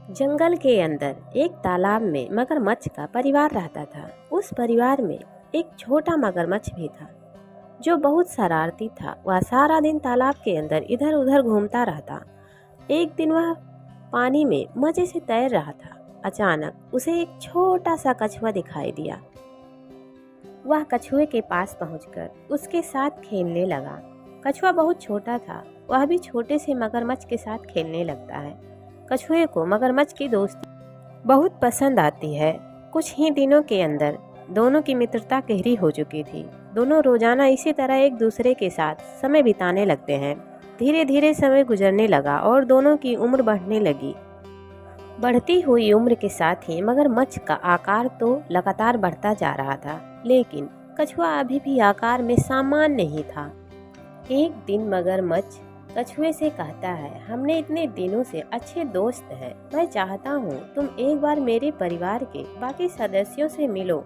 जंगल के अंदर एक तालाब में मगरमच्छ का परिवार रहता था। उस परिवार में एक छोटा मगरमच्छ भी था जो बहुत शरारती था। वह सारा दिन तालाब के अंदर इधर उधर घूमता रहता। एक दिन वह पानी में मजे से तैर रहा था। अचानक उसे एक छोटा सा कछुआ दिखाई दिया। वह कछुए के पास पहुंचकर उसके साथ खेलने लगा। कछुआ बहुत छोटा था, वह भी छोटे से मगरमच्छ के साथ खेलने लगता है। कछुए को मगरमच्छ की दोस्ती बहुत पसंद आती है। कुछ ही दिनों के अंदर दोनों की मित्रता गहरी हो चुकी थी। दोनों रोजाना इसी तरह एक दूसरे के साथ समय बिताने लगते हैं। धीरे धीरे समय गुजरने लगा और दोनों की उम्र बढ़ने लगी। बढ़ती हुई उम्र के साथ ही मगरमच्छ का आकार तो लगातार बढ़ता जा रहा था, लेकिन कछुआ अभी भी आकार में सामान्य नहीं था। एक दिन मगरमच्छ कछुए से कहता है, हमने इतने दिनों से अच्छे दोस्त हैं। मैं चाहता हूँ तुम एक बार मेरे परिवार के बाकी सदस्यों से मिलो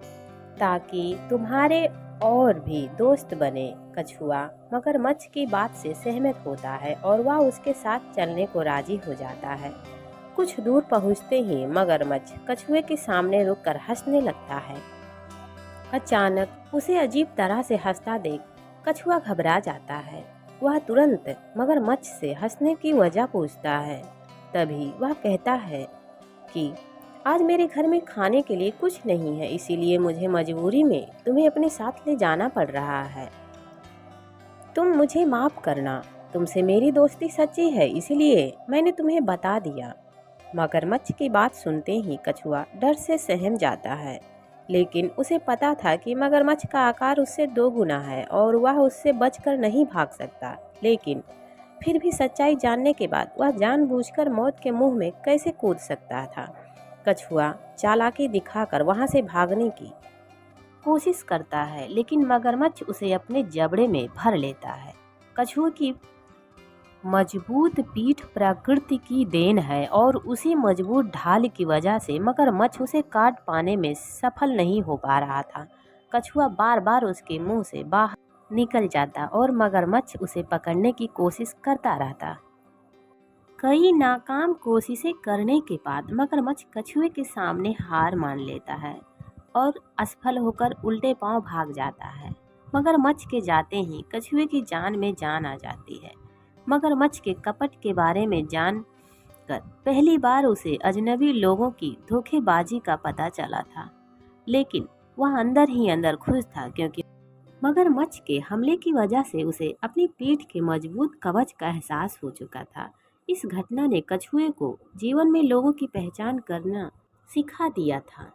ताकि तुम्हारे और भी दोस्त बने। कछुआ मगरमच्छ की बात से सहमत होता है और वह उसके साथ चलने को राजी हो जाता है। कुछ दूर पहुँचते ही मगरमच्छ कछुए के सामने रुककर हंसने लगता है। अचानक उसे अजीब तरह से हंसता देख कछुआ घबरा जाता है। वह तुरंत मगरमच्छ से हंसने की वजह पूछता है। तभी वह कहता है कि आज मेरे घर में खाने के लिए कुछ नहीं है, इसीलिए मुझे मजबूरी में तुम्हें अपने साथ ले जाना पड़ रहा है। तुम मुझे माफ करना, तुमसे मेरी दोस्ती सच्ची है, इसीलिए मैंने तुम्हें बता दिया। मगरमच्छ की बात सुनते ही कछुआ डर से सहम जाता है, लेकिन उसे पता था कि मगरमच्छ का आकार उससे 2 गुना है और वह उससे बचकर नहीं भाग सकता। लेकिन फिर भी सच्चाई जानने के बाद वह जानबूझकर मौत के मुंह में कैसे कूद सकता था। कछुआ चालाकी दिखाकर वहां से भागने की कोशिश करता है, लेकिन मगरमच्छ उसे अपने जबड़े में भर लेता है। कछुए की मजबूत पीठ प्रकृति की देन है और उसी मजबूत ढाल की वजह से मगरमच्छ उसे काट पाने में सफल नहीं हो पा रहा था। कछुआ बार बार उसके मुंह से बाहर निकल जाता और मगरमच्छ उसे पकड़ने की कोशिश करता रहता। कई नाकाम कोशिशें करने के बाद मगरमच्छ कछुए के सामने हार मान लेता है और असफल होकर उल्टे पांव भाग जाता है। मगरमच्छ के जाते ही कछुए की जान में जान आ जाती है। मगरमच्छ के कपट के बारे में जानकर पहली बार उसे अजनबी लोगों की धोखेबाजी का पता चला था, लेकिन वह अंदर ही अंदर खुश था क्योंकि मगरमच्छ के हमले की वजह से उसे अपनी पीठ के मजबूत कवच का एहसास हो चुका था। इस घटना ने कछुए को जीवन में लोगों की पहचान करना सिखा दिया था।